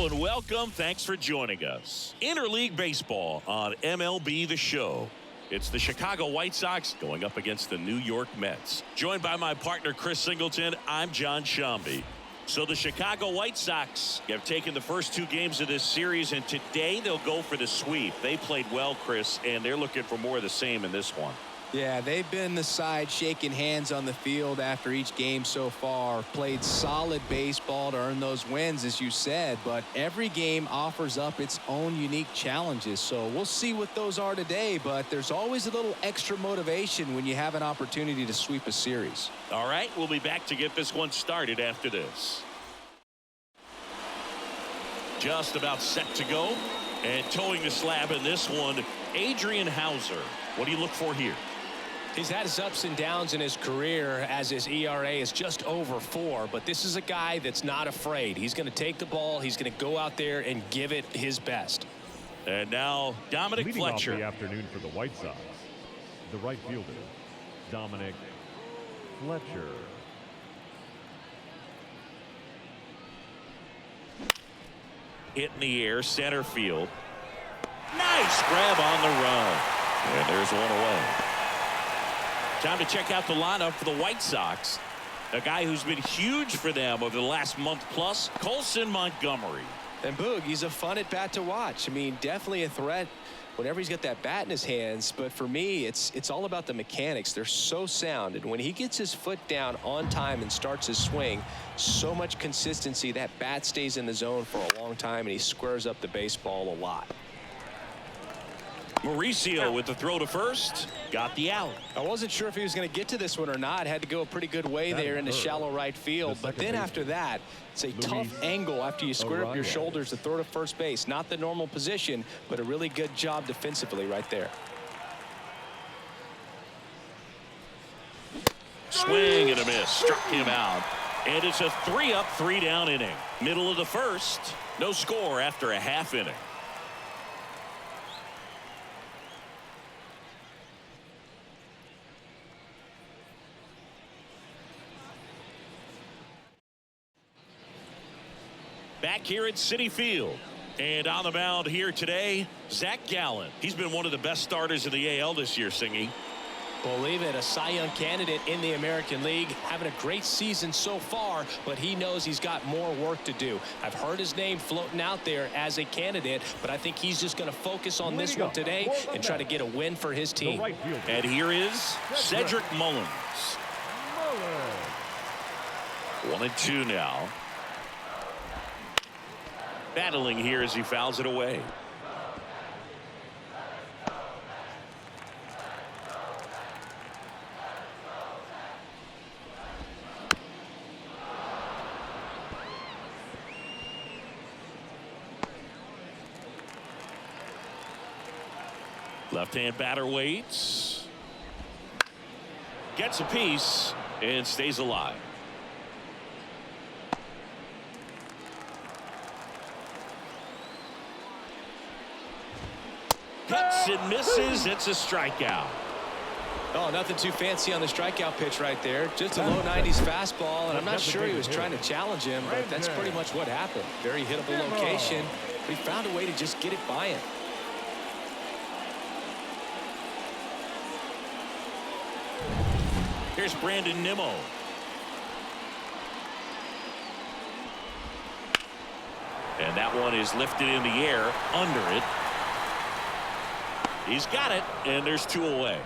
and welcome. Thanks for joining us. Interleague Baseball on MLB The Show. It's the Chicago White Sox going up against the New York Mets. Joined by my partner, Chris Singleton, I'm John Shambi. So the Chicago White Sox have taken the first two games of this series, and today they'll go for the sweep. They played well, Chris, and they're looking for more of the same in this one. Yeah, they've been the side shaking hands on the field after each game so far. Played solid baseball to earn those wins, as you said, but every game offers up its own unique challenges. So we'll see what those are today, but there's always a little extra motivation when you have an opportunity to sweep a series. All right, we'll be back to get this one started after this. Just about set to go, and towing the slab in this one, Adrian Hauser. What do you look for here? He's had his ups and downs in his career as his ERA is just over 4, but this is a guy that's not afraid. He's going to take the ball. He's going to go out there and give it his best. And now Dominic Leading Fletcher. off the afternoon for the White Sox, the right fielder, Dominic Fletcher. Hit in the air, center field. Nice grab on the run. And there's one away. Time to check out the lineup for the White Sox. A guy who's been huge for them over the last month plus, Colson Montgomery. And Boog, he's a fun at bat to watch. I mean, definitely a threat whenever he's got that bat in his hands. But for me, it's all about the mechanics. They're so sound. And when he gets his foot down on time and starts his swing, so much consistency. That bat stays in the zone for a long time, and he squares up the baseball a lot. Mauricio with the throw to first. Got the out. I wasn't sure if he was going to get to this one or not. Had to go a pretty good way there into shallow right field. But then after that, it's a tough angle after you square up your shoulders to throw to first base. Not the normal position, but a really good job defensively right there. Swing and a miss. Struck him out. And it's a 3-up, 3-down inning. Middle of the first. No score after a half inning. Back here at Citi Field. And on the mound here today, Zach Gallen. He's been one of the best starters in the AL this year, Singy. Believe it, a Cy Young candidate in the American League, having a great season so far, but he knows he's got more work to do. I've heard his name floating out there as a candidate, but I think he's just going to focus on this one today and try to get a win for his team. And here is Cedric Mullins. 1-2 now. Battling here as he fouls it away. Left-hand batter waits. Gets a piece and stays alive. Hits and misses. It's a strikeout. Oh, nothing too fancy on the strikeout pitch right there. Just a low 90s fastball, and I'm not sure he was trying to challenge him, but that's pretty much what happened. Very hittable location, but he found a way to just get it by him. Here's Brandon Nimmo. And that one is lifted in the air under it. He's got it, and there's 2 away.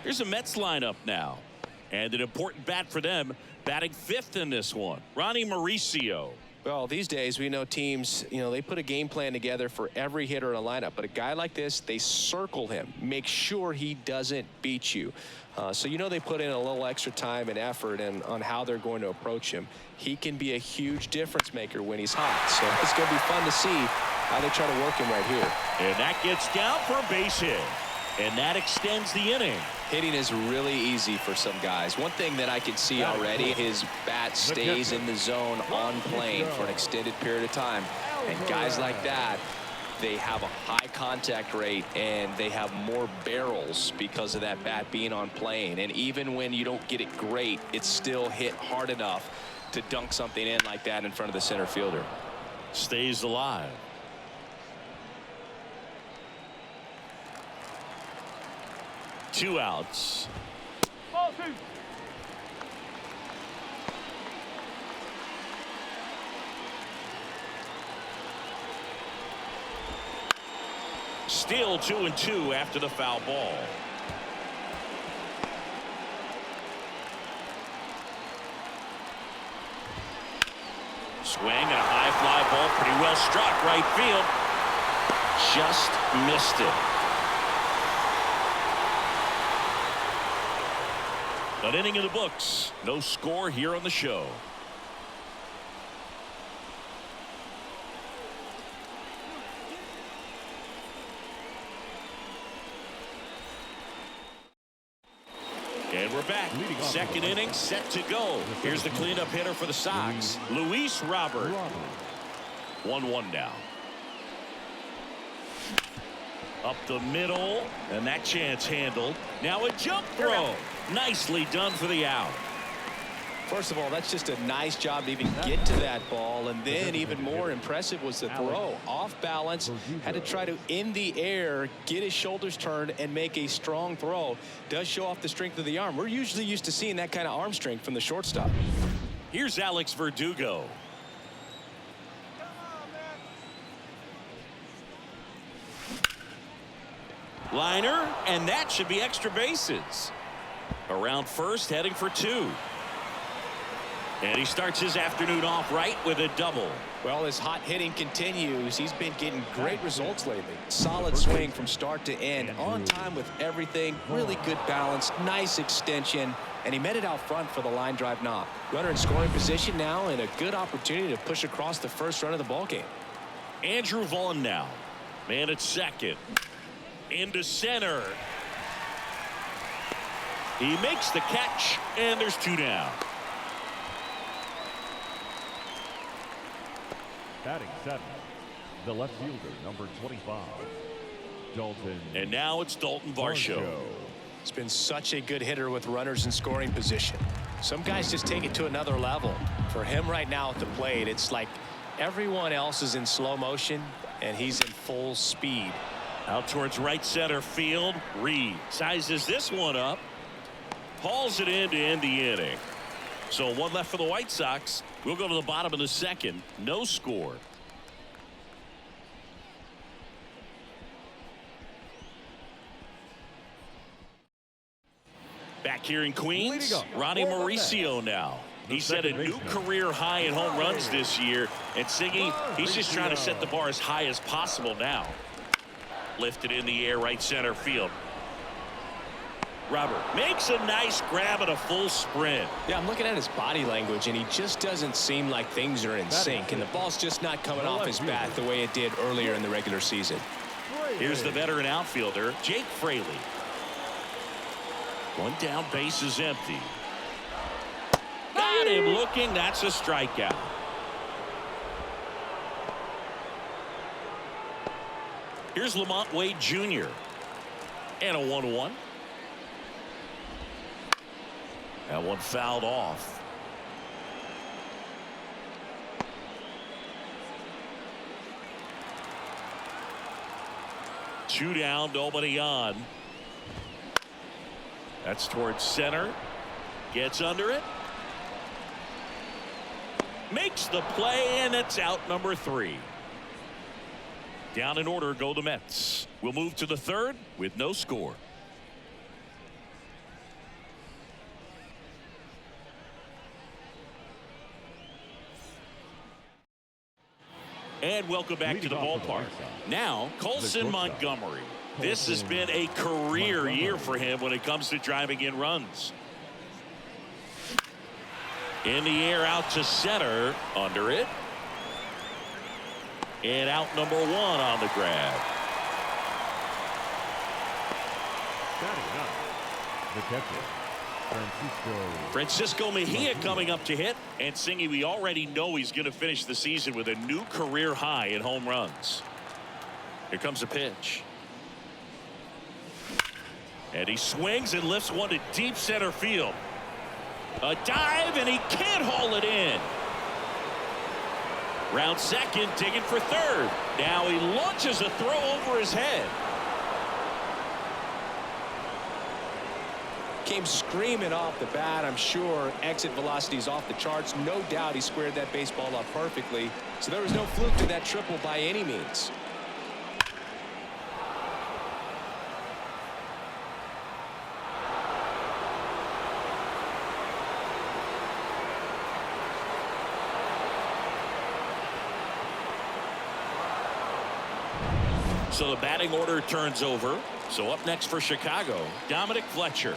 Here's a Mets lineup now. And an important bat for them, batting 5th in this one, Ronnie Mauricio. Well, these days we know teams, they put a game plan together for every hitter in a lineup. But a guy like this, they circle him, make sure he doesn't beat you. So they put in a little extra time and effort on how they're going to approach him. He can be a huge difference maker when he's hot. So it's going to be fun to see how they try to work him right here. And that gets down for a base hit. And that extends the inning. Hitting is really easy for some guys. One thing that I can see already, his bat stays in the zone on plane for an extended period of time. And guys like that, they have a high contact rate and they have more barrels because of that bat being on plane. And even when you don't get it great, it's still hit hard enough to dunk something in like that in front of the center fielder. Stays alive. Two outs. Still 2-2 after the foul ball. Swing and a high fly ball, pretty well struck right field. Just missed it. An inning in the books. No score here on the show. And we're back. Second inning set to go. Here's the cleanup hitter for the Sox, Luis Robert. 1-1 now. Up the middle, and that chance handled. Now a jump throw. Nicely done for the out. First of all, that's just a nice job to even get to that ball, and then even more impressive was the throw. Off balance, had to try to in the air get his shoulders turned and make a strong throw. Does show off the strength of the arm. We're usually used to seeing that kind of arm strength from the shortstop. Here's Alex Verdugo. Liner, and that should be extra bases. Around first, heading for two. And he starts his afternoon off right with a double. Well, his hot hitting continues. He's been getting great results lately. Solid swing from start to end. On time with everything. Really good balance. Nice extension. And he met it out front for the line drive knock. Runner in scoring position now, and a good opportunity to push across the first run of the ballgame. Andrew Vaughn now. Man at second. Into center. He makes the catch, and there's two down. Batting seventh, the left fielder, number 25, Dalton. And now it's Dalton Varsho. He's been such a good hitter with runners in scoring position. Some guys just take it to another level. For him right now at the plate, it's like everyone else is in slow motion, and he's in full speed. Out towards right center field. Reed sizes this one up. Hauls it in to end the inning. So one left for the White Sox. We'll go to the bottom of the second. No score. Back here in Queens, Ronnie Mauricio now. He set a new career high in home runs this year. And Siggy, he's just trying to set the bar as high as possible now. Lifted in the air, right center field. Robert makes a nice grab at a full sprint. Yeah, I'm looking at his body language, and he just doesn't seem like things are in sync, and the ball's just not coming off his bat the way it did earlier in the regular season. Here's the veteran outfielder, Jake Fraley. One down, base is empty. Got him looking. That's a strikeout. Here's Lamont Wade Jr. And a 1-1. That one fouled off. Two down, nobody on. That's towards center. Gets under it. Makes the play, and it's out number 3. Down in order go the Mets. We'll move to the third with no score. And welcome back to the ballpark. Now, Colson Montgomery. This has been a career year for him when it comes to driving in runs. In the air, out to center. Under it. And out number 1 on the grab. The catcher, Francisco Mejia coming up to hit. And Singy, we already know he's going to finish the season with a new career high in home runs. Here comes a pitch. And he swings and lifts one to deep center field. A dive, and he can't haul it in. Round second, digging for third. Now he launches a throw over his head. Came screaming off the bat. I'm sure exit velocity is off the charts. No doubt he squared that baseball up perfectly. So there was no fluke to that triple by any means. So the batting order turns over. So up next for Chicago, Dominic Fletcher.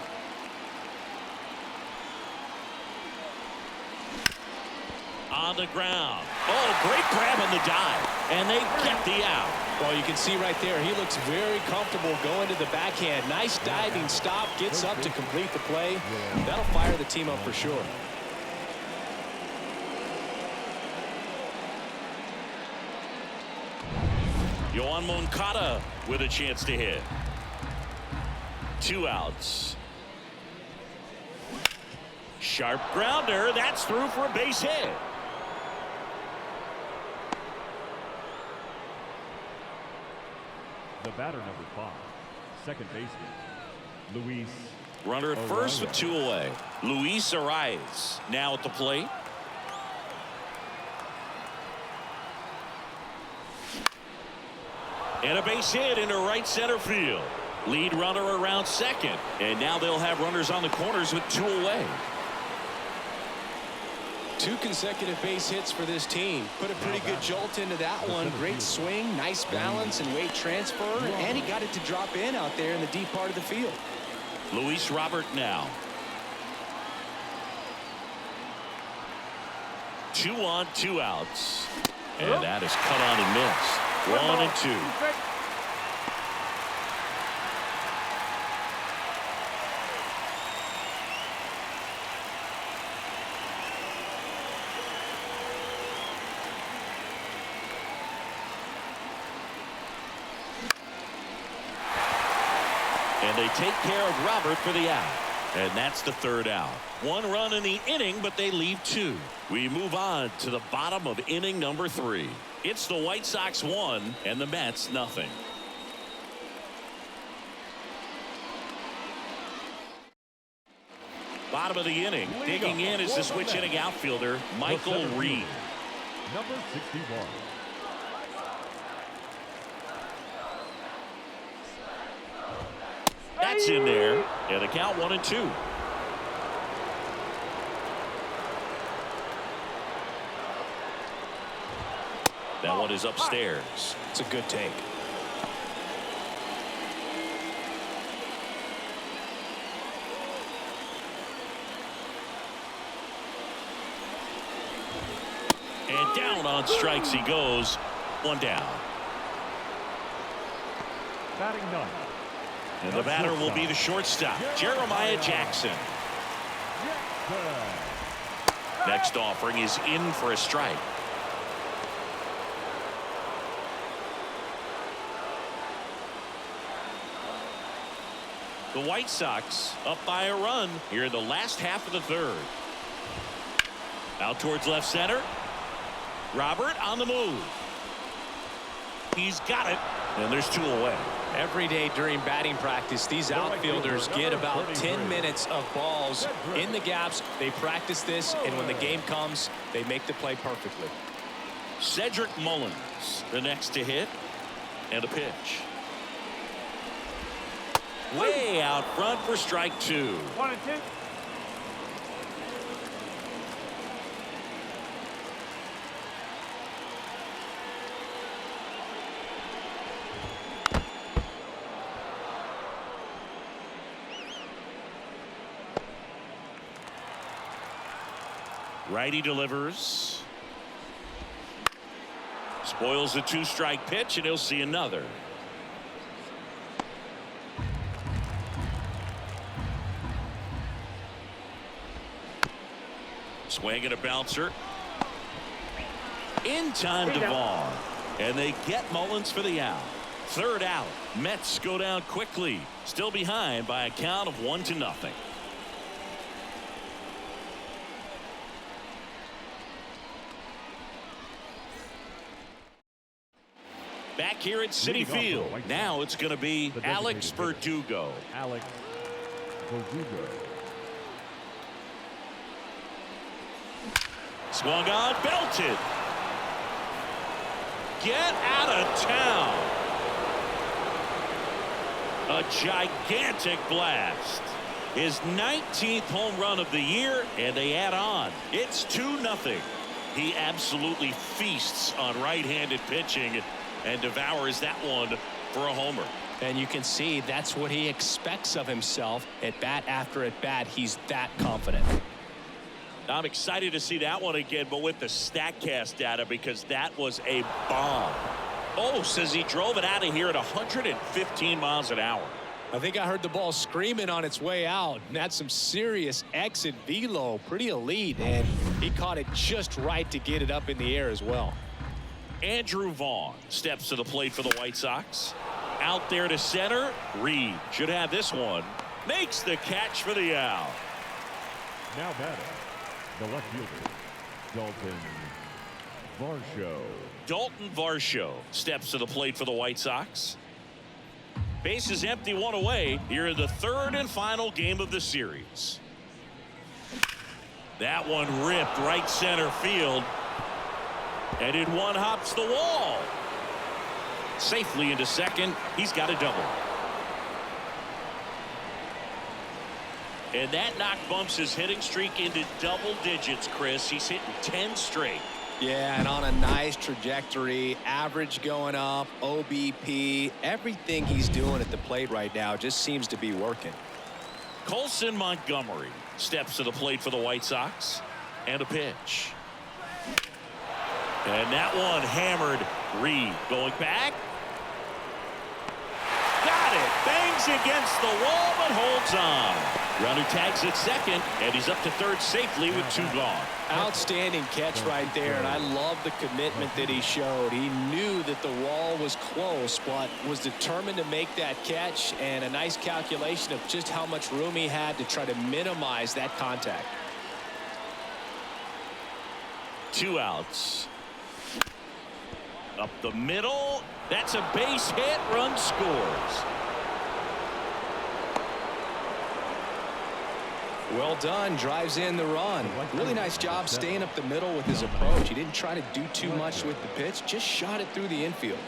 On the ground. Oh, great grab on the dive. And they get the out. Well, you can see right there, he looks very comfortable going to the backhand. Nice diving stop, gets up to complete the play. That'll fire the team up for sure. Yoan Moncada with a chance to hit. 2 outs. Sharp grounder. That's through for a base hit. The batter, number 5, second baseman, Luis. Runner at first with 2 away. Luis Arias now at the plate. And a base hit into right center field. Lead runner around second. And now they'll have runners on the corners with 2 away. 2 consecutive base hits for this team. Put a pretty good jolt into that one. Great swing, nice balance and weight transfer. And he got it to drop in out there in the deep part of the field. Luis Robert now. 2 on, 2 outs. And that is cut on and missed. 1 and 2. And they take care of Robert for the out. And that's the 3rd out. 1 run in the inning, but they leave 2. We move on to the bottom of inning number 3. It's the White Sox 1 and the Mets nothing. Bottom of the inning. Digging in is the switch hitting outfielder, Michael Reed. Number 61. That's in there. And the count 1 and 2. That one is upstairs. It's a good take. And down on strikes he goes. 1 down. Batting 9. And the batter will be the shortstop, Jeremiah Jackson. Next offering is in for a strike. The White Sox up by a run here in the last half of the 3rd. Out towards left center. Robert on the move. He's got it. And there's 2 away. Every day during batting practice, these outfielders get about 10 minutes of balls in the gaps. They practice this, and when the game comes, they make the play perfectly. Cedric Mullins, the next to hit, and a pitch. Way out front for strike 2. 1 and 2. Righty delivers. Spoils the 2-strike pitch, and he'll see another. Swing and a bouncer. In time to Vaughn. And they get Mullins for the out. Third out. Mets go down quickly. Still behind by a count of 1-0. Back here at Citi Field. Now it's going to be Alex Verdugo. Alex Verdugo. Swung on, belted. Get out of town. A gigantic blast. His 19th home run of the year, and they add on. It's 2-0. He absolutely feasts on right-handed pitching and devours that one for a homer. And you can see that's what he expects of himself at bat after at bat. He's that confident. I'm excited to see that one again, but with the StatCast data, because that was a bomb. Oh, says he drove it out of here at 115 miles an hour. I think I heard the ball screaming on its way out, and that's some serious exit velo, pretty elite, and he caught it just right to get it up in the air as well. Andrew Vaughn steps to the plate for the White Sox. Out there to center. Reed should have this one. Makes the catch for the out. Now batting, the left fielder, Dalton Varsho. Dalton Varsho steps to the plate for the White Sox. Base is empty, one away here in the third and final game of the series. That one ripped right center field. And in one hops the wall. Safely into second. He's got a double. And that knock bumps his hitting streak into double digits, Chris. He's hitting 10 straight. Yeah, and on a nice trajectory. Average going up, OBP. Everything he's doing at the plate right now just seems to be working. Colson Montgomery steps to the plate for the White Sox. And a pitch. And that one hammered. Reed going back. Got it. Bangs against the wall but holds on. Runner tags at second, and he's up to third safely with 2 gone. Outstanding catch right there, and I love the commitment that he showed. He knew that the wall was close, but was determined to make that catch, and a nice calculation of just how much room he had to try to minimize that contact. 2 outs. Up the middle. That's a base hit. Run scores. Well done. Drives in the run. Really nice job staying up the middle with his approach. He didn't try to do too much with the pitch. Just shot it through the infield.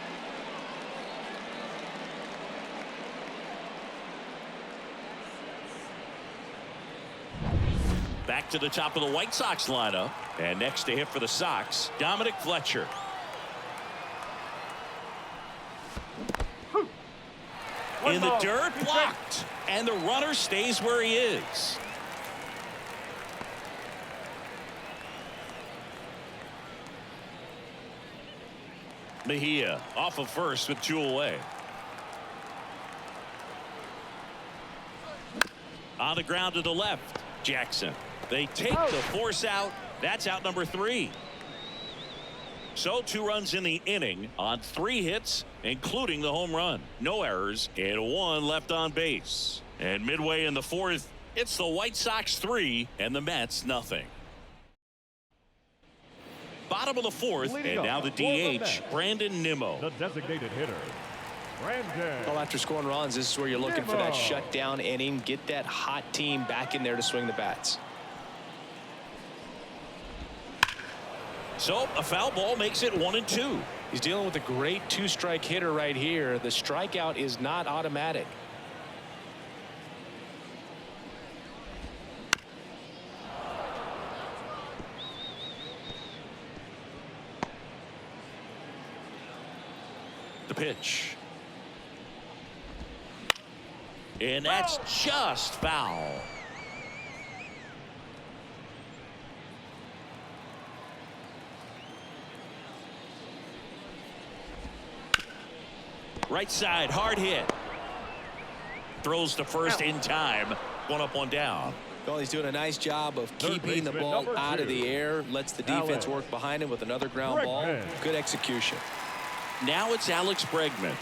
Back to the top of the White Sox lineup. And next to hit for the Sox, Dominic Fletcher. In the dirt, blocked. And the runner stays where he is. Mejia off of first with 2 away. On the ground to the left, Jackson. They take the force out. That's out number 3. So 2 runs in the inning on 3 hits, including the home run. No errors and 1 left on base. And midway in the 4th, it's the White Sox 3 and the Mets nothing. Bottom of the 4th, and now the DH, Brandon Nimmo. The designated hitter, Brandon. Well, after scoring runs, this is where you're looking for that shutdown inning. Get that hot team back in there to swing the bats. So a foul ball makes it 1-2. He's dealing with a great 2-strike hitter right here. The strikeout is not automatic. The pitch. And that's just foul. Right side, hard hit. Throws to first in time. 1 up, 1 down. Well, he's doing a nice job of keeping the ball out of the air. Lets the defense work behind him with another ground ball. Good execution. Now it's Alex Bregman.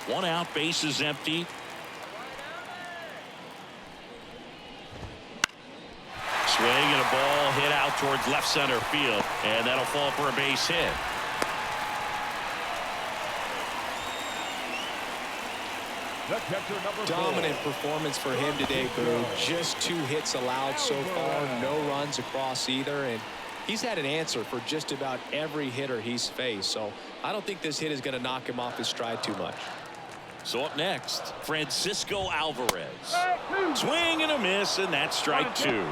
One out, base is empty. Swing and a ball hit out towards left center field, and that'll fall for a base hit. Dominant performance for him today, Boo. Just 2 hits allowed so far, no runs across either, and he's had an answer for just about every hitter he's faced. So I don't think this hit is going to knock him off his stride too much. So up next, Francisco Alvarez. Swing and a miss, and that's strike 2.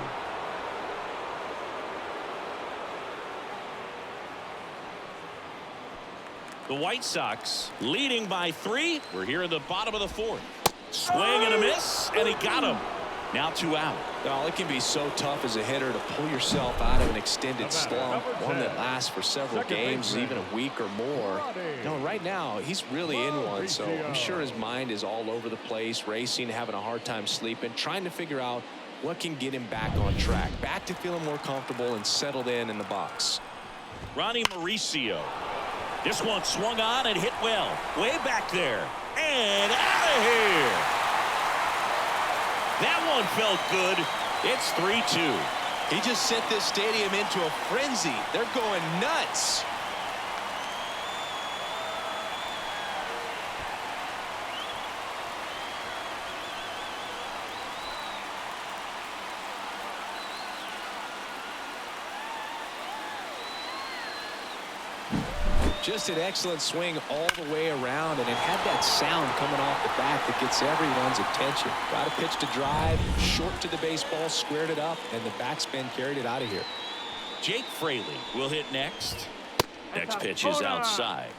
The White Sox leading by 3. We're here in the bottom of the 4th. Swing and a miss, and he got him. Now 2 out. Well, it can be so tough as a hitter to pull yourself out of an extended slump, one that lasts for several games, even a week or more. Right now, he's really in one, so I'm sure his mind is all over the place, racing, having a hard time sleeping, trying to figure out what can get him back on track, back to feeling more comfortable and settled in the box. Ronnie Mauricio. This one swung on and hit well. Way back there. And out of here. That one felt good. It's 3-2. He just sent this stadium into a frenzy. They're going nuts. Just an excellent swing all the way around, and it had that sound coming off the bat that gets everyone's attention. Got a pitch to drive, short to the baseball, squared it up, and the backspin carried it out of here. Jake Fraley will hit next. Next pitch is outside.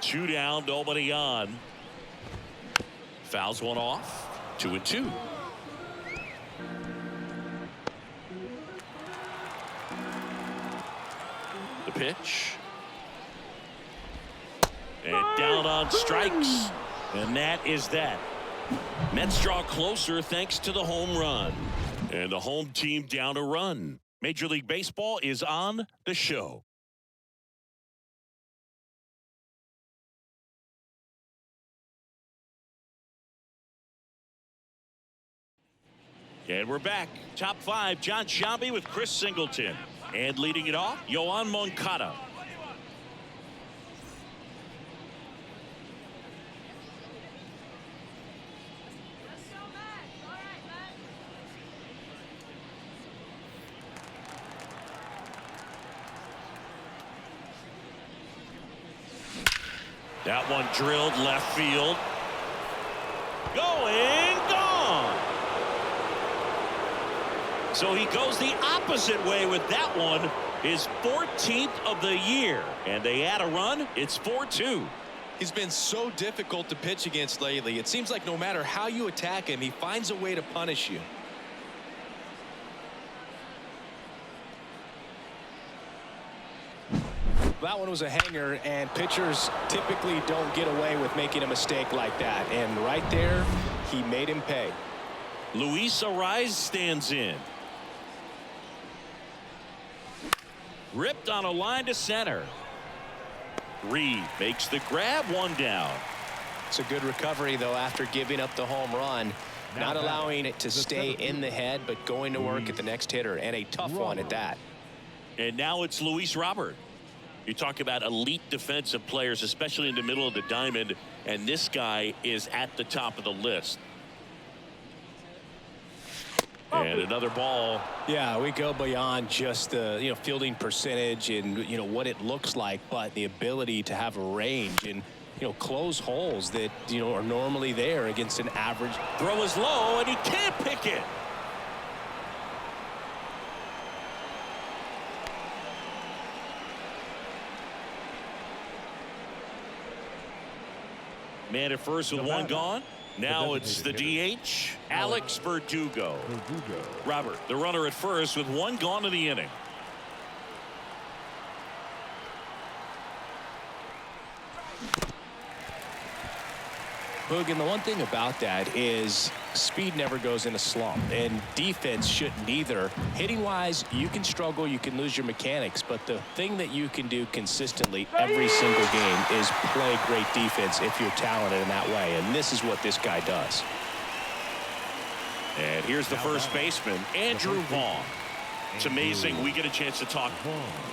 Two down, nobody on. Fouls one off. 2-2. The pitch. And down on strikes. And that is that. Mets draw closer thanks to the home run. And the home team down a run. Major League Baseball is on the show. And we're back. Top 5, John Sciambi with Chris Singleton. And leading it off, Yoan Moncada. That one drilled left field. Going, gone. So he goes the opposite way with that one. His 14th of the year. And they add a run. It's 4-2. He's been so difficult to pitch against lately. It seems like no matter how you attack him, he finds a way to punish you. That one was a hanger, and pitchers typically don't get away with making a mistake like that. And right there, he made him pay. Luis Arraez stands in. Ripped on a line to center. Reed makes the grab, one down. It's a good recovery, though, after giving up the home run. Not allowing it to stay in the head, but going to work at the next hitter, and a tough one at that. And now it's Luis Robert. You talk about elite defensive players, especially in the middle of the diamond, and this guy is at the top of the list. And another ball. Yeah, we go beyond just the fielding percentage and what it looks like, but the ability to have a range and close holes that are normally there against an average. Throw is low, and he can't pick it. Man at first with one gone. Now it's the DH, Alex Verdugo. Robert, the runner at first with one gone in the inning. Boog, and the one thing about that is speed never goes in a slump, and defense shouldn't either. Hitting-wise, you can struggle, you can lose your mechanics, but the thing that you can do consistently every single game is play great defense if you're talented in that way, and this is what this guy does. And here's the first baseman, Andrew Vaughn. It's amazing. We get a chance to talk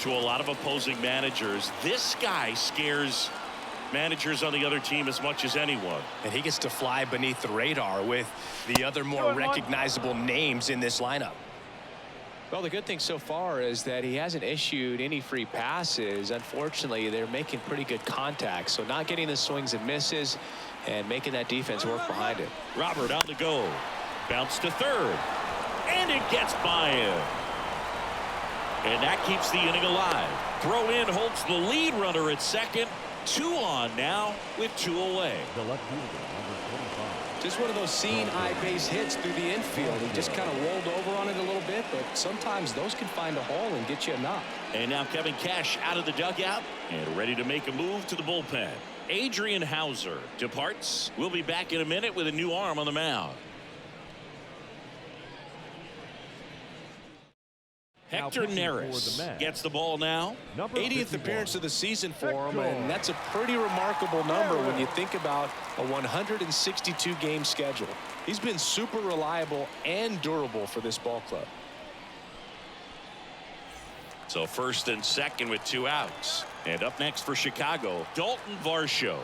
to a lot of opposing managers. This guy scares managers on the other team as much as anyone. And he gets to fly beneath the radar with the other more recognizable names in this lineup. Well, the good thing so far is that he hasn't issued any free passes. Unfortunately, they're making pretty good contact, so not getting the swings and misses and making that defense work behind it. Robert on the go. Bounce to third. And it gets by him. And that keeps the inning alive. Throw in holds the lead runner at second. 2 on now with 2 away. The left fielder, number 25. Just one of those seeing eye base hits through the infield. He just kind of rolled over on it a little bit, but sometimes those can find a hole and get you a knock. And now Kevin Cash out of the dugout and ready to make a move to the bullpen. Adrian Hauser departs. We'll be back in a minute with a new arm on the mound. Hector Neris gets the ball now. 80th appearance of the season for him, and that's a pretty remarkable number when you think about a 162 game schedule. He's been super reliable and durable for this ball club. So first and second with 2 outs. And up next for Chicago, Dalton Varsho.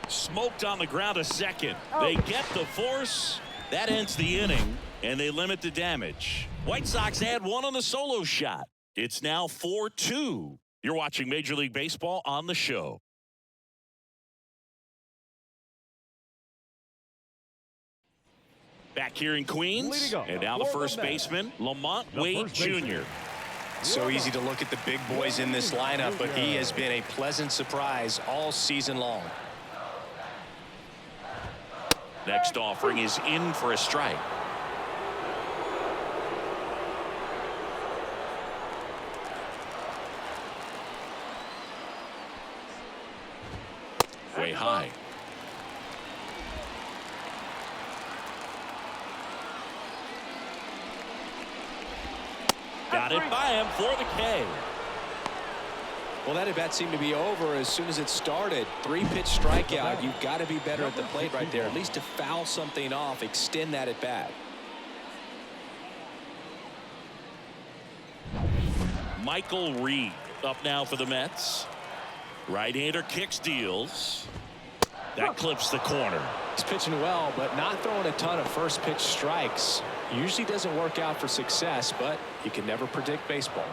Smoked on the ground a second. They get the force. That ends the inning. And they limit the damage. White Sox add 1 on the solo shot. It's now 4-2. You're watching Major League Baseball on the show. Back here in Queens. And now the first baseman, Lamont Wade Jr. So easy to look at the big boys in this lineup, but he has been a pleasant surprise all season long. Next offering is in for a strike. Way high. Got it by him for the K. Well, that at bat seemed to be over as soon as it started. 3-pitch strikeout. You've got to be better at the plate right there, at least to foul something off, extend that at bat. Michael Reed up now for the Mets. Right-hander kicks, deals. That clips the corner. He's pitching well, but not throwing a ton of first pitch strikes. Usually doesn't work out for success, but you can never predict baseball.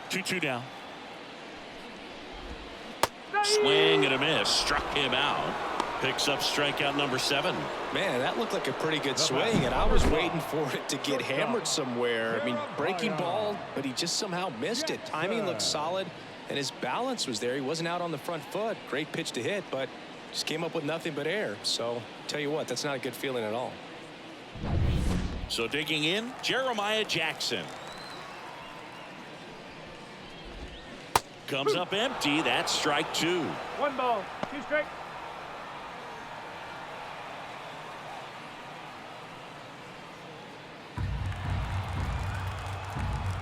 2-2 down. Swing and a miss. Struck him out. Picks up strikeout number 7. Man, that looked like a pretty good swing, and I was waiting for it to get hammered somewhere. I mean, breaking ball, but he just somehow missed it. Timing looked solid, and his balance was there. He wasn't out on the front foot. Great pitch to hit, but just came up with nothing but air. So, tell you what, that's not a good feeling at all. So digging in, Jeremiah Jackson. Comes up empty. That's strike 2. 1 ball, 2 strikes.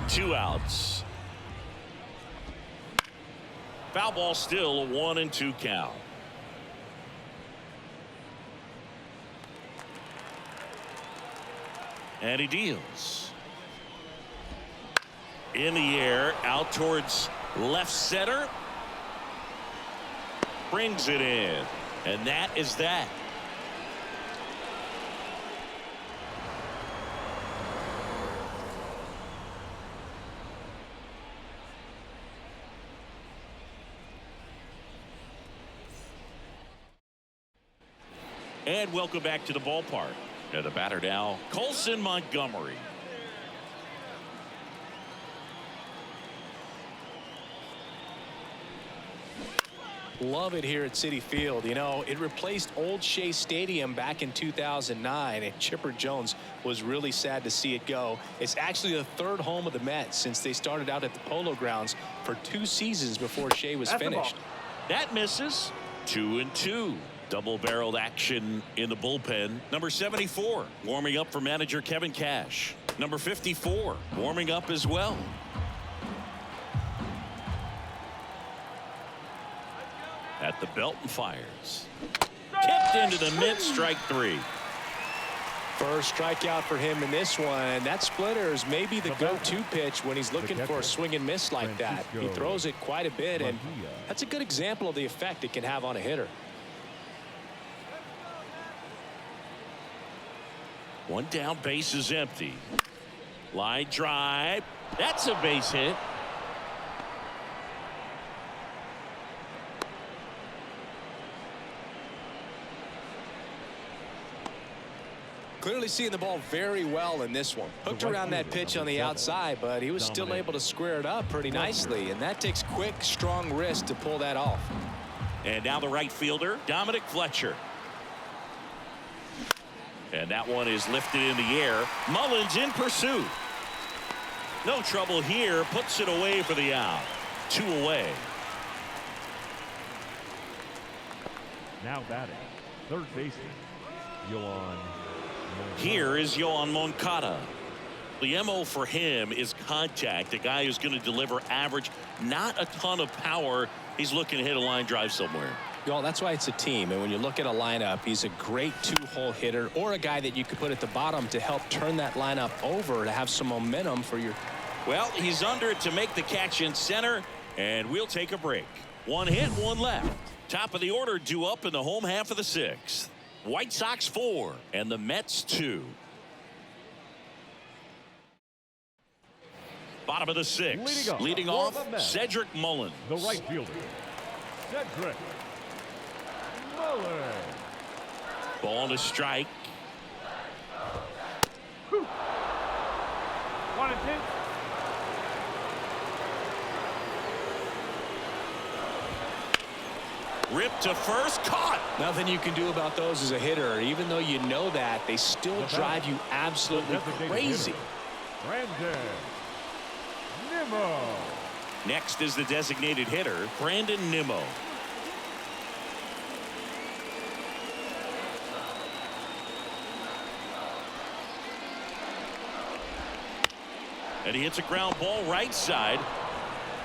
Two outs. Foul ball still, a 1-2 count. And he deals. In the air, out towards left center. Brings it in. And that is that. And welcome back to the ballpark. The batter now, Colson Montgomery. Love it here at Citi Field. You know, it replaced Old Shea Stadium back in 2009, and Chipper Jones was really sad to see it go. It's actually the third home of the Mets since they started out at the Polo Grounds for 2 seasons before Shea was finished. That misses. 2-2. Double-barreled action in the bullpen. Number 74 warming up for manager Kevin Cash. Number 54 warming up as well. At the belt and fires. Tipped into the mid, strike 3. First strikeout for him in this one. That splitter is maybe the go-to pitch when he's looking for a swing and miss like that. He throws it quite a bit, and that's a good example of the effect it can have on a hitter. One down, base is empty. Line drive. That's a base hit. Clearly seeing the ball very well in this one. Hooked around that pitch on the outside, but he was still able to square it up pretty nicely, and that takes quick, strong wrist to pull that off. And now the right fielder, Dominic Fletcher. And that one is lifted in the air. Mullins in pursuit. No trouble here. Puts it away for the out. 2 away. Now batting, third baseman, Yohan. Here is Yohan Moncada. The MO for him is contact. A guy who's going to deliver average, not a ton of power. He's looking to hit a line drive somewhere. Well, that's why it's a team. And when you look at a lineup, he's a great 2-hole hitter, or a guy that you could put at the bottom to help turn that lineup over to have some momentum for your. Well, he's under it to make the catch in center, and we'll take a break. 1 hit, 1 left. Top of the order due up in the home half of the 6th. White Sox 4 and the Mets 2. Bottom of the 6th. Leading off Cedric Mullins. The right fielder, Cedric Mullins. Ball to strike. 1-2. Ripped to first, caught. Nothing you can do about those as a hitter. Even though you know that, they still drive you absolutely crazy. Brandon Nimmo. Next is the designated hitter, Brandon Nimmo. And he hits a ground ball right side.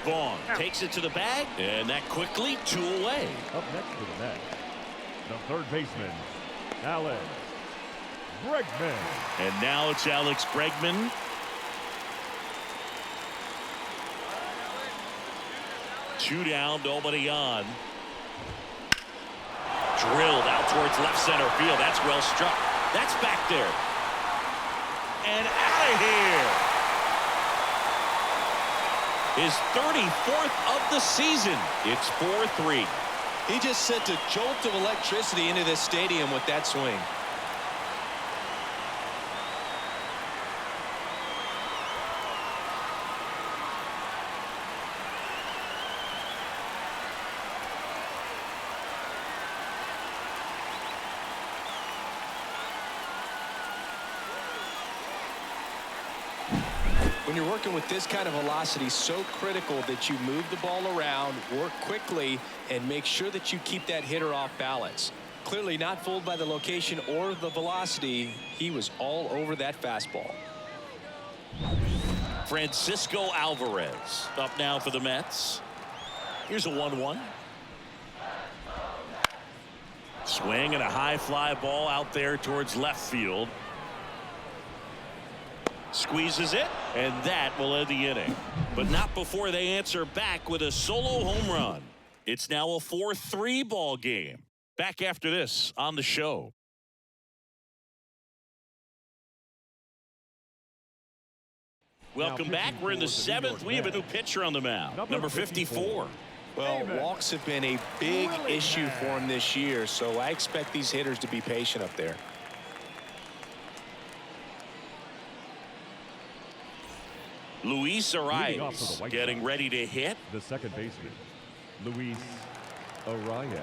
Vaughn takes it to the bag, and that quickly 2 away. Up next to the net, the third baseman, Alex Bregman. And now it's Alex Bregman. Two down, nobody on. Drilled out towards left center field. That's well struck. That's back there. And out of here. His 34th of the season. It's 4-3. He just sent a jolt of electricity into this stadium with that swing. When you're working with this kind of velocity, so critical that you move the ball around, work quickly, and make sure that you keep that hitter off balance. Clearly not fooled by the location or the velocity. He was all over that fastball. Francisco Alvarez up now for the Mets. Here's a 1-1. Swing and a high fly ball out there towards left field. Squeezes it, and that will end the inning. But not before they answer back with a solo home run. It's now a 4-3 ball game. Back after this on the show. Welcome back. We're in the 7th. We have a new pitcher on the mound. Number 54. Well, walks have been a big issue for him this year, so I expect these hitters to be patient up there. Luis Arias getting ready to hit. The second baseman, Luis Arias.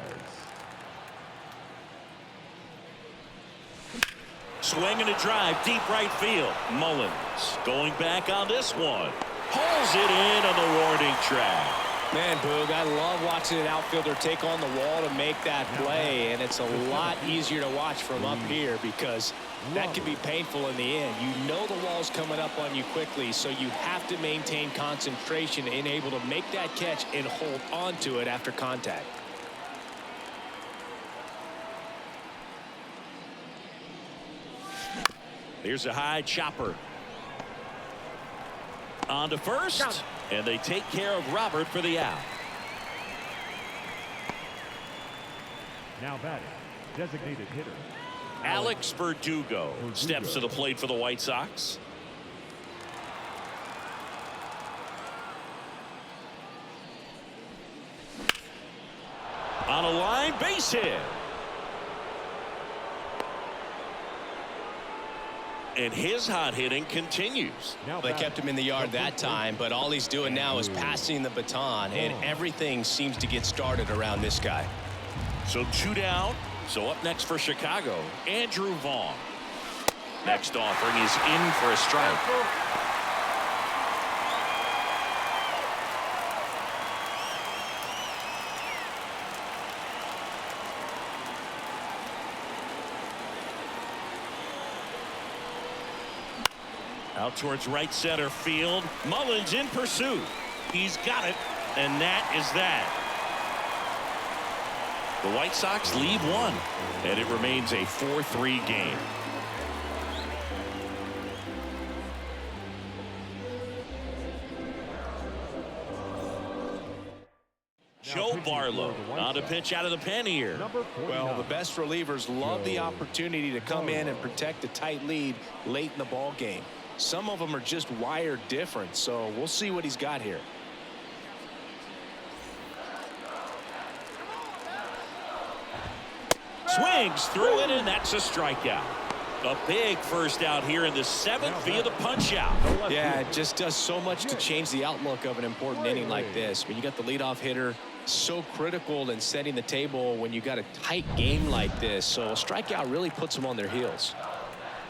Swinging a drive deep right field. Mullins going back on this one. Pulls it in on the warning track. Man, Boog, I love watching an outfielder take on the wall to make that play, and it's a lot easier to watch from up here because that can be painful in the end. You know the wall's coming up on you quickly, so you have to maintain concentration and able to make that catch and hold on to it after contact. Here's a high chopper. On to first, and they take care of Robert for the out. Now batting, designated hitter. Alex Verdugo steps to the plate for the White Sox. On a line, base hit. And his hot hitting continues. They kept him in the yard that time, but all he's doing now is passing the baton, and everything seems to get started around this guy. So 2 down. So up next for Chicago, Andrew Vaughn. Next offering is in for a strike. Out towards right center field. Mullins in pursuit. He's got it, and that is that. The White Sox lead 1, and it remains a 4-3 game. Joe Barlow on to pitch out of the pen here. Well, the best relievers love the opportunity to come in and protect a tight lead late in the ball game. Some of them are just wired different, so we'll see what he's got here. Swings through it, and that's a strikeout. A big first out here in the 7th via the punch out. Yeah, it just does so much to change the outlook of an important inning like this. When you got the leadoff hitter, so critical in setting the table when you got a tight game like this. So a strikeout really puts them on their heels.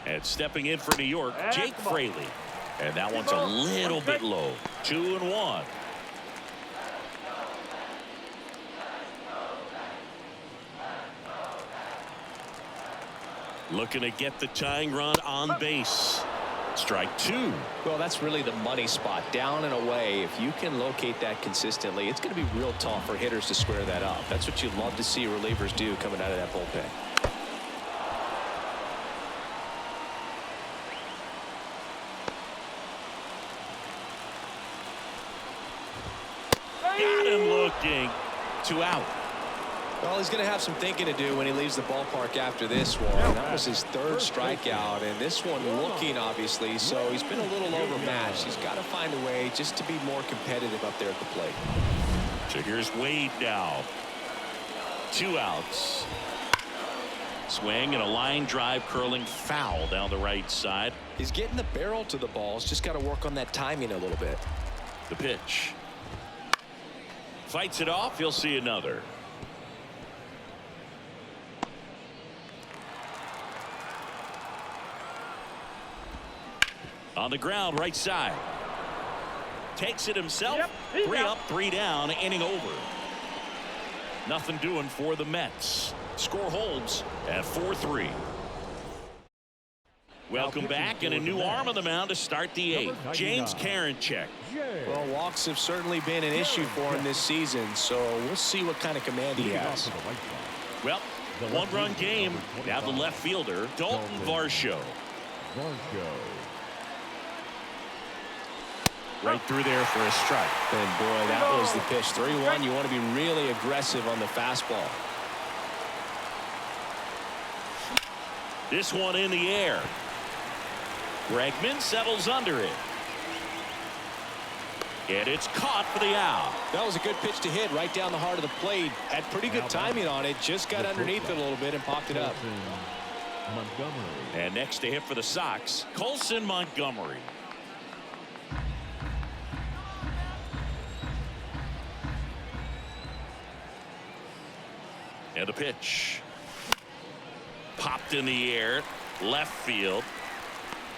And stepping in for New York, Jake Fraley. And that one's a little bit low. 2-1. Looking to get the tying run on base. Strike 2. Well, that's really the money spot. Down and away. If you can locate that consistently, it's going to be real tough for hitters to square that up. That's what you love to see relievers do coming out of that bullpen. Got him looking. 2 out. Well, he's going to have some thinking to do when he leaves the ballpark after this one. That was his 3rd strikeout, and this one looking, obviously, so he's been a little overmatched. He's got to find a way just to be more competitive up there at the plate. So here's Wade now. 2 outs. Swing and a line drive curling foul down the right side. He's getting the barrel to the ball. He's just got to work on that timing a little bit. The pitch. Fights it off. He'll see another. On the ground, right side. Takes it himself. Yep, 3 up, 3 down, inning over. Nothing doing for the Mets. Score holds at 4-3. Welcome back, and a new arm on the mound to start the 8th. James Karinchak. Well, walks have certainly been an issue for him this season, so we'll see what kind of command he has. Well, 1-run game. Now the left fielder, Dalton Varsho. Right through there for a strike. And boy, that was the pitch. 3-1. You want to be really aggressive on the fastball. This one in the air. Bregman settles under it. And it's caught for the out. That was a good pitch to hit right down the heart of the plate. Had pretty good timing on it. Just got underneath it a little bit and popped it up. And next to hit for the Sox, Colson Montgomery. And the pitch. Popped in the air. Left field.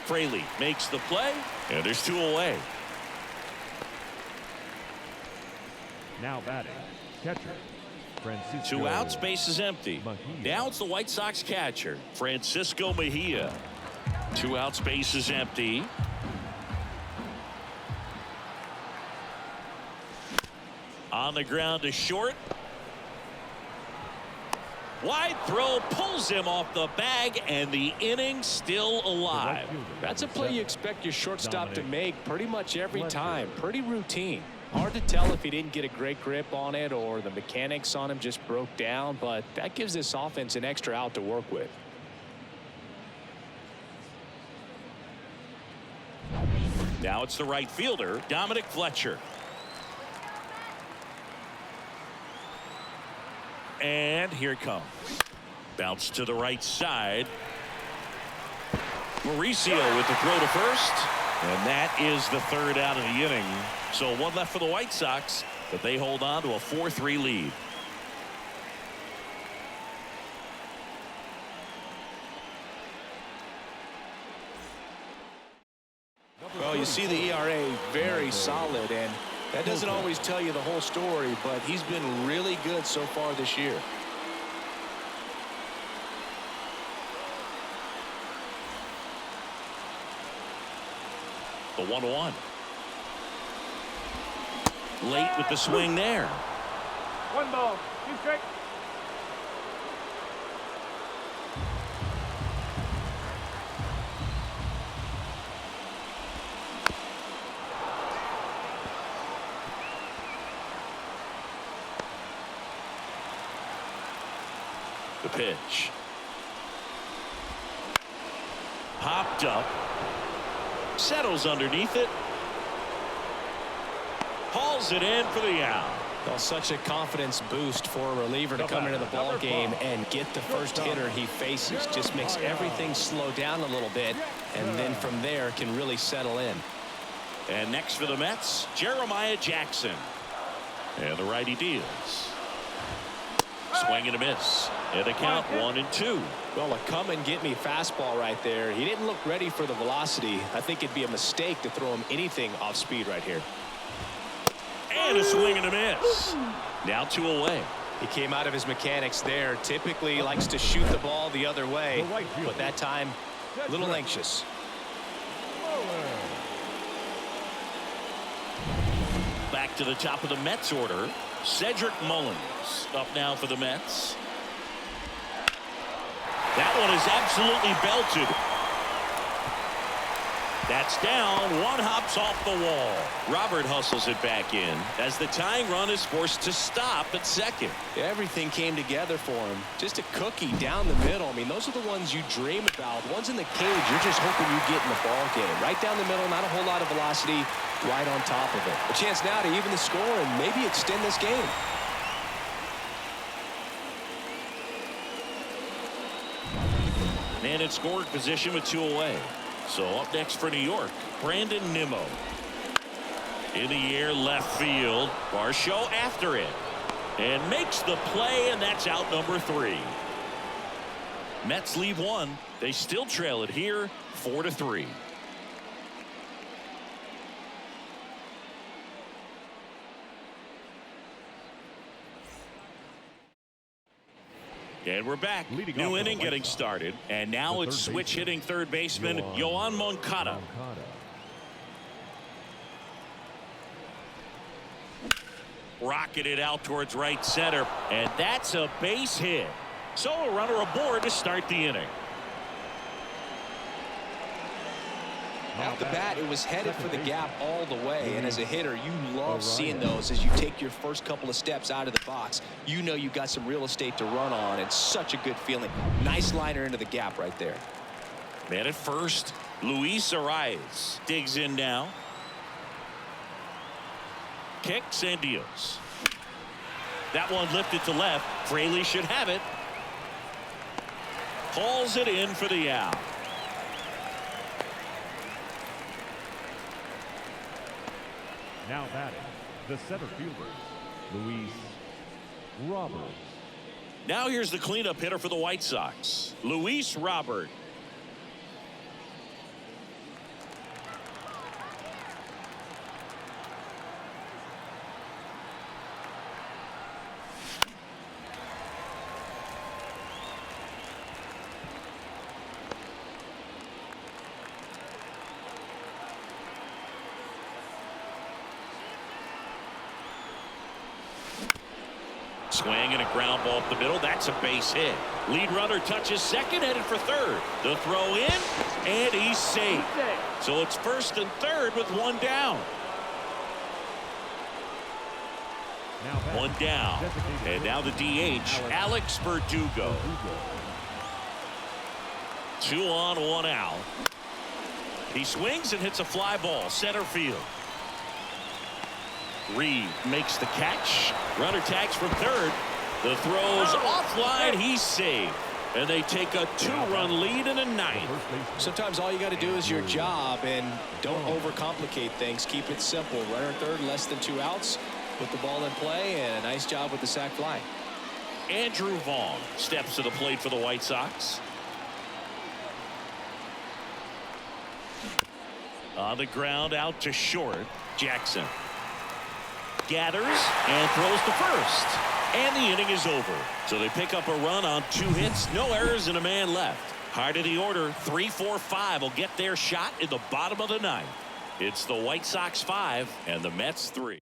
Fraley makes the play. And there's 2 away. Now batting, catcher, Francisco. 2 outs, base is empty. Mejia. Now it's the White Sox catcher, Francisco Mejia. 2 outs, base is empty. On the ground to short. Wide throw pulls him off the bag, and the inning still alive. That's a play you expect your shortstop to make pretty much every time. Pretty routine. Hard to tell if he didn't get a great grip on it or the mechanics on him just broke down, but that gives this offense an extra out to work with. Now it's the right fielder, Dominic Fletcher. And here it comes. Bounce to the right side. Mauricio with the throw to first. And that is the 3rd out of the inning. So 1 left for the White Sox, but they hold on to a 4-3 lead. Well, you see the ERA very solid, and that doesn't always tell you the whole story, but he's been really good so far this year. The 1-1. Late with the swing there. 1 ball, 2 strikes. The pitch. Popped up. Settles underneath it. Hauls it in for the out. Well, such a confidence boost for a reliever to come into the ball game and get the first hitter he faces. Just makes everything slow down a little bit, and then from there can really settle in. And next for the Mets, Jeremiah Jackson. And the righty deals. Swing and a miss. And a count 1-2. Well, a come and get me fastball right there. He didn't look ready for the velocity. I think it'd be a mistake to throw him anything off speed right here. And a swing and a miss. Now 2 away. He came out of his mechanics there. Typically likes to shoot the ball the other way, but that time a little anxious. Back to the top of the Mets order. Cedric Mullins up now for the Mets. That one is absolutely belted. That's down. 1 hops off the wall. Robert hustles it back in as the tying run is forced to stop at second. Everything came together for him. Just a cookie down the middle. I mean, those are the ones you dream about. Ones in the cage, you're just hoping you get in the ball game. Right down the middle, not a whole lot of velocity, right on top of it. A chance now to even the score and maybe extend this game. Man in scoring position with 2 away. So up next for New York, Brandon Nimmo. In the air, left field. Varsho after it. And makes the play, and that's out number 3. Mets leave 1. They still trail it here, 4-3. And we're back. New inning getting started. And now it's switch hitting third baseman Yoan Moncada. Rocketed out towards right center. And that's a base hit. So a runner aboard to start the inning. Off the bat, it was headed for the gap all the way, and as a hitter, you love seeing those as you take your first couple of steps out of the box. You know you got some real estate to run on. It's such a good feeling. Nice liner into the gap right there. Man at first, Luis Arias digs in now. Kicks and deals. That one lifted to left. Fraley should have it. Hauls it in for the out. Now batting, the center fielder, Luis Roberts. Now here's the cleanup hitter for the White Sox, Luis Robert. Swing and a ground ball up the middle. That's a base hit. Lead runner touches second, headed for third. The throw in, and he's safe. So it's first and third with one down. One down. And now the DH, Alex Verdugo. 2 on, 1 out. He swings and hits a fly ball, center field. Reed makes the catch. Runner tags from third. The throw's offline. He's saved. And they take a 2-run lead in the 9th. Sometimes all you got to do is your job and don't overcomplicate things. Keep it simple. Runner third, less than 2 outs. Put the ball in play, and a nice job with the sac fly. Andrew Vaughn steps to the plate for the White Sox. On the ground, out to short. Jackson gathers and throws to first, and the inning is over. So they pick up a run on 2 hits, no errors, and a man left. Heart of the order, 3, 4, 5 will get their shot in the bottom of the 9th. It's the White Sox 5 and the Mets 3.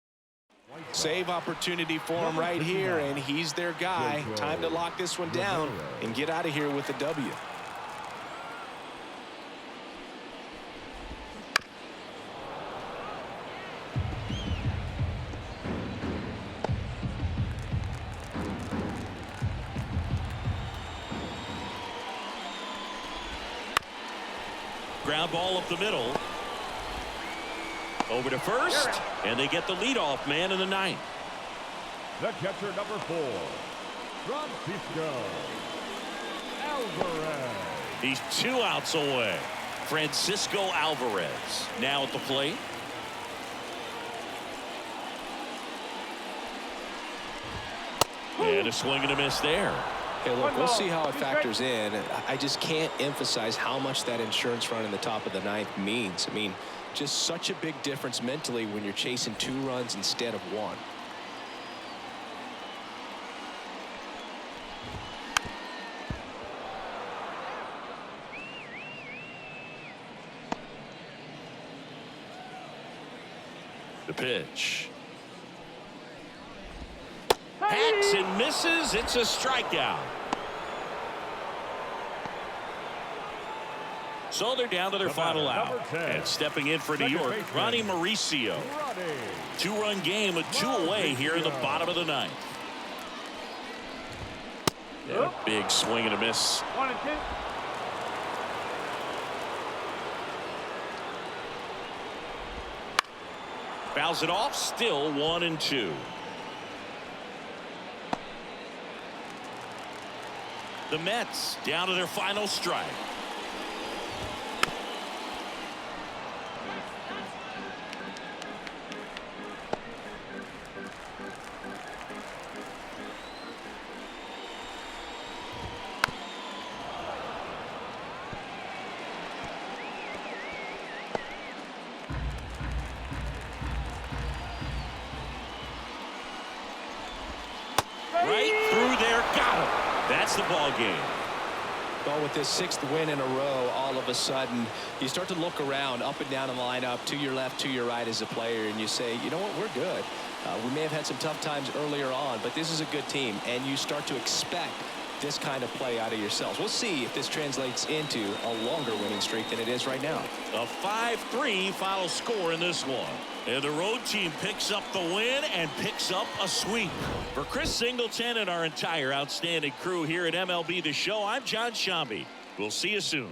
Save opportunity for him right here, and he's their guy. Time to lock this one down and get out of here with a W. Ground ball up the middle. Over to first, and they get the leadoff man in the 9th. The catcher, number 4, Francisco Alvarez. He's 2 outs away. Francisco Alvarez now at the plate. And a swing and a miss there. Hey, look, we'll see how it factors in. I just can't emphasize how much that insurance run in the top of the 9th means. I mean, just such a big difference mentally when you're chasing 2 runs instead of 1. The pitch. Hacks and misses. It's a strikeout. So they're down to their final out. And stepping in for New York, Ronnie Mauricio. 2-run game with 2 away here in the bottom of the 9th. And a big swing and a miss. 1 and 2. Fouls it off. Still 1 and 2. The Mets down to their final strike. Right through there, got him. That's the ball game. Well, with this 6th win in a row, all of a sudden you start to look around up and down in the lineup, to your left, to your right as a player, and you say, you know what, we're good. We may have had some tough times earlier on, but this is a good team, and you start to expect this kind of play out of yourselves. We'll see if this translates into a longer winning streak than it is right now. A 5-3 final score in this one. And the road team picks up the win and picks up a sweep. For Chris Singleton and our entire outstanding crew here at MLB The Show, I'm John Shambi. We'll see you soon.